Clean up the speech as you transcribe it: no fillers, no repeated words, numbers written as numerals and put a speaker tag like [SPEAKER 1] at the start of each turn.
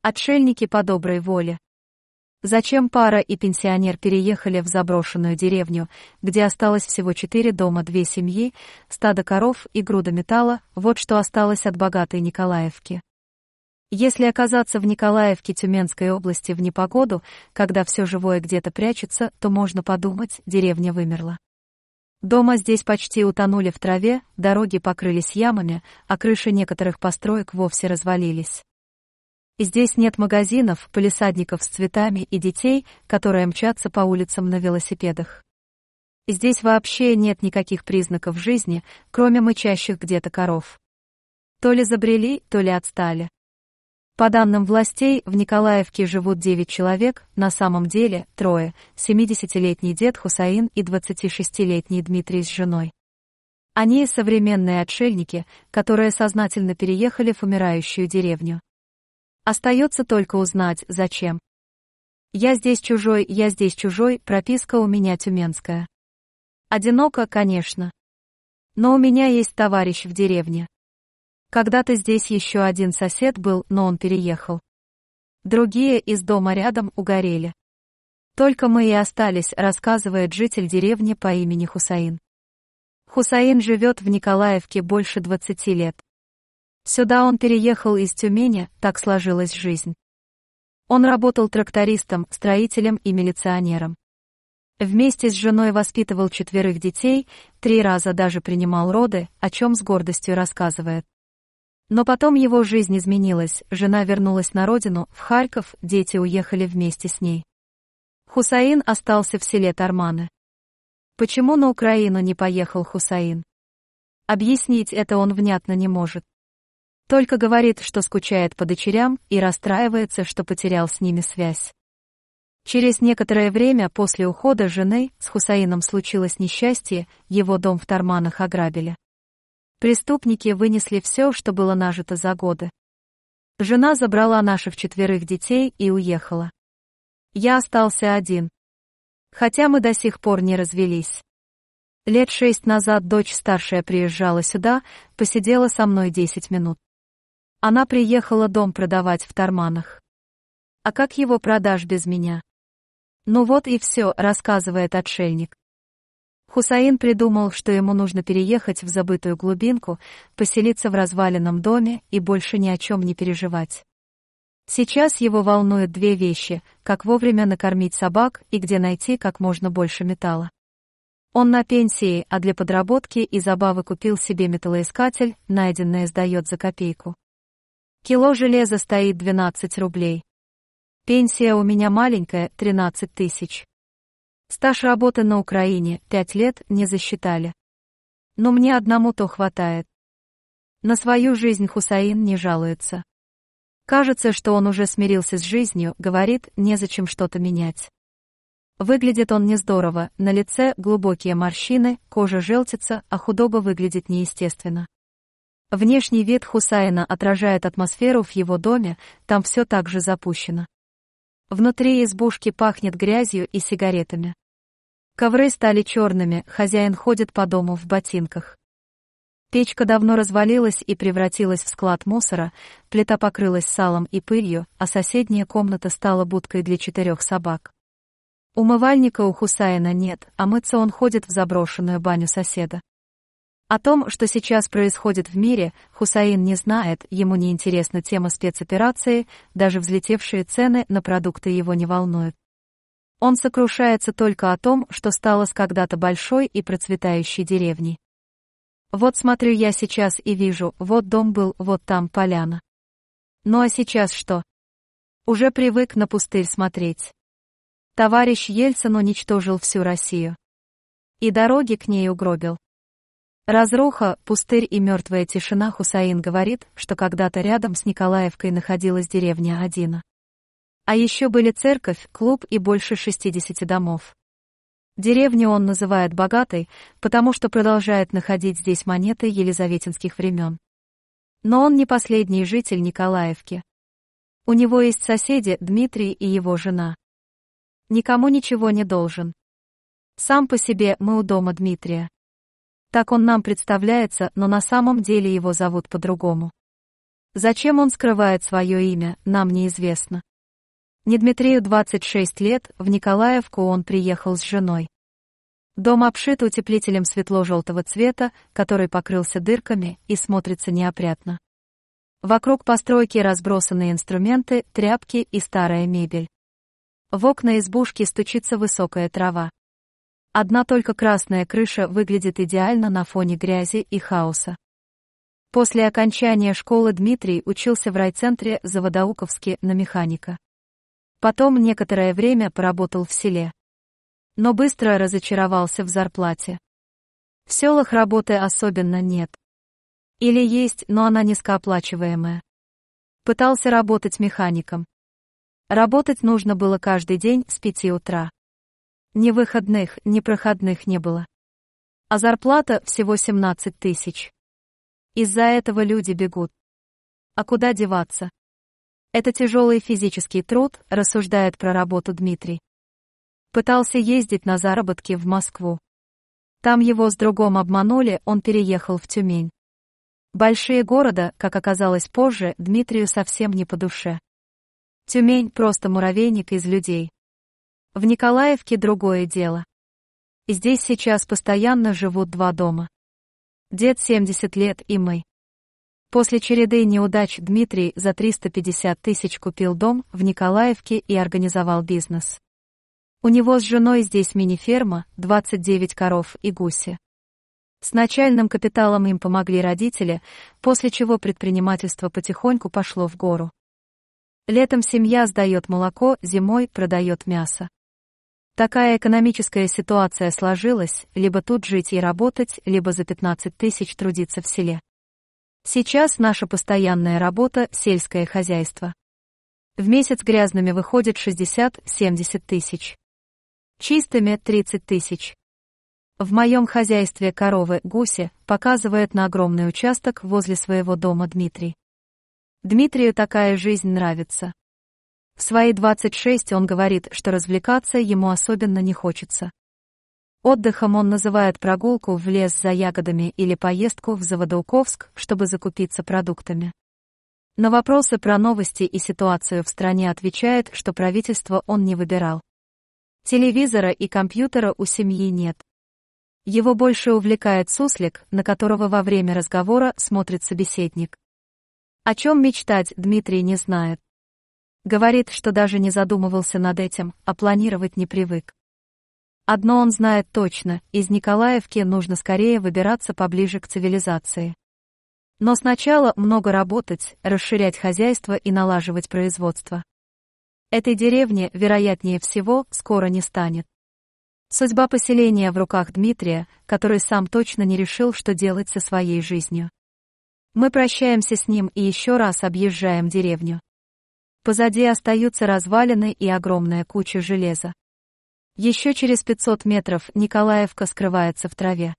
[SPEAKER 1] Отшельники по доброй воле. Зачем пара и пенсионер переехали в заброшенную деревню, где осталось всего 4 дома, 2 семьи, стадо коров и груда металла, вот что осталось от богатой Николаевки. Если оказаться в Николаевке Тюменской области в непогоду, когда все живое где-то прячется, то можно подумать, деревня вымерла. Дома здесь почти утонули в траве, дороги покрылись ямами, а крыши некоторых построек вовсе развалились. И здесь нет магазинов, палисадников с цветами и детей, которые мчатся по улицам на велосипедах. И здесь вообще нет никаких признаков жизни, кроме мычащих где-то коров. То ли забрели, то ли отстали. По данным властей, в Николаевке живут 9 человек, на самом деле 3, 70-летний дед Хусаин и 26-летний Дмитрий с женой. Они современные отшельники, которые сознательно переехали в умирающую деревню. Остается только узнать, зачем. Я здесь чужой, прописка у меня тюменская. Одиноко, конечно. Но у меня есть товарищ в деревне. Когда-то здесь еще один сосед был, но он переехал. Другие из дома рядом угорели. Только мы и остались, рассказывает житель деревни по имени Хусаин. Хусаин живет в Николаевке больше 20 лет. Сюда он переехал из Тюмени, так сложилась жизнь. Он работал трактористом, строителем и милиционером. Вместе с женой воспитывал 4 детей, 3 раза даже принимал роды, о чем с гордостью рассказывает. Но потом его жизнь изменилась, жена вернулась на родину, в Харьков, дети уехали вместе с ней. Хусаин остался в селе Тарманы. Почему на Украину не поехал Хусаин? Объяснить это он внятно не может. Только говорит, что скучает по дочерям и расстраивается, что потерял с ними связь. Через некоторое время после ухода жены с Хусаином случилось несчастье, его дом в Тарманах ограбили. Преступники вынесли все, что было нажито за годы. Жена забрала наших 4 детей и уехала. Я остался один. Хотя мы до сих пор не развелись. Лет 6 назад дочь старшая приезжала сюда, посидела со мной 10 минут. Она приехала дом продавать в Тарманах. А как его продашь без меня? Ну вот и все, рассказывает отшельник. Хусаин придумал, что ему нужно переехать в забытую глубинку, поселиться в разваленном доме и больше ни о чем не переживать. Сейчас его волнуют 2 вещи: как вовремя накормить собак и где найти как можно больше металла. Он на пенсии, а для подработки и забавы купил себе металлоискатель, найденное сдает за копейку. Кило железа стоит 12 рублей. Пенсия у меня маленькая, 13 тысяч. Стаж работы на Украине, 5 лет, не засчитали. Но мне одному-то хватает. На свою жизнь Хусаин не жалуется. Кажется, что он уже смирился с жизнью, говорит, незачем что-то менять. Выглядит он не здорово, на лице глубокие морщины, кожа желтится, а худоба выглядит неестественно. Внешний вид Хусаина отражает атмосферу в его доме, там все так же запущено. Внутри избушки пахнет грязью и сигаретами. Ковры стали черными, хозяин ходит по дому в ботинках. Печка давно развалилась и превратилась в склад мусора, плита покрылась салом и пылью, а соседняя комната стала будкой для 4 собак. Умывальника у Хусаина нет, а мыться он ходит в заброшенную баню соседа. О том, что сейчас происходит в мире, Хусаин не знает, ему не интересна тема спецоперации, даже взлетевшие цены на продукты его не волнуют. Он сокрушается только о том, что стало с когда-то большой и процветающей деревней. Вот смотрю я сейчас и вижу, вот дом был, вот там поляна. Ну а сейчас что? Уже привык на пустырь смотреть. Товарищ Ельцин уничтожил всю Россию. И дороги к ней угробил. Разруха, пустырь и мертвая тишина. Хусаин говорит, что когда-то рядом с Николаевкой находилась деревня Одина. А еще были церковь, клуб и больше 60 домов. Деревню он называет богатой, потому что продолжает находить здесь монеты елизаветинских времен. Но он не последний житель Николаевки. У него есть соседи, Дмитрий и его жена. Никому ничего не должен. Сам по себе мы у дома Дмитрия. Так он нам представляется, но на самом деле его зовут по-другому. Зачем он скрывает свое имя, нам неизвестно. Не Дмитрию 26 лет, в Николаевку он приехал с женой. Дом обшит утеплителем светло-желтого цвета, который покрылся дырками и смотрится неопрятно. Вокруг постройки разбросаны инструменты, тряпки и старая мебель. В окна избушки стучится высокая трава. Одна только красная крыша выглядит идеально на фоне грязи и хаоса. После окончания школы Дмитрий учился в райцентре Заводоуковске на механика. Потом некоторое время поработал в селе. Но быстро разочаровался в зарплате. В селах работы особенно нет. Или есть, но она низкооплачиваемая. Пытался работать механиком. Работать нужно было каждый день с 5 утра. Ни выходных, ни проходных не было. А зарплата всего 17 тысяч. Из-за этого люди бегут. А куда деваться? Это тяжелый физический труд, рассуждает про работу Дмитрий. Пытался ездить на заработки в Москву. Там его с другом обманули, он переехал в Тюмень. Большие города, как оказалось позже, Дмитрию совсем не по душе. Тюмень просто муравейник из людей. В Николаевке другое дело. Здесь сейчас постоянно живут 2 дома. Дед 70 лет и мы. После череды неудач Дмитрий за 350 тысяч купил дом в Николаевке и организовал бизнес. У него с женой здесь мини-ферма, 29 коров и гуси. С начальным капиталом им помогли родители, после чего предпринимательство потихоньку пошло в гору. Летом семья сдает молоко, зимой продает мясо. Такая экономическая ситуация сложилась, либо тут жить и работать, либо за 15 тысяч трудиться в селе. Сейчас наша постоянная работа – сельское хозяйство. В месяц грязными выходит 60-70 тысяч. Чистыми – 30 тысяч. В моем хозяйстве коровы, гуси, показывает на огромный участок возле своего дома Дмитрий. Дмитрию такая жизнь нравится. В свои 26 он говорит, что развлекаться ему особенно не хочется. Отдыхом он называет прогулку в лес за ягодами или поездку в Заводоуковск, чтобы закупиться продуктами. На вопросы про новости и ситуацию в стране отвечает, что правительство он не выбирал. Телевизора и компьютера у семьи нет. Его больше увлекает суслик, на которого во время разговора смотрит собеседник. О чем мечтать Дмитрий не знает. Говорит, что даже не задумывался над этим, а планировать не привык. Одно он знает точно, из Николаевки нужно скорее выбираться поближе к цивилизации. Но сначала много работать, расширять хозяйство и налаживать производство. Этой деревни, вероятнее всего, скоро не станет. Судьба поселения в руках Дмитрия, который сам точно не решил, что делать со своей жизнью. Мы прощаемся с ним и еще раз объезжаем деревню. Позади остаются развалины и огромная куча железа. Еще через 500 метров Николаевка скрывается в траве.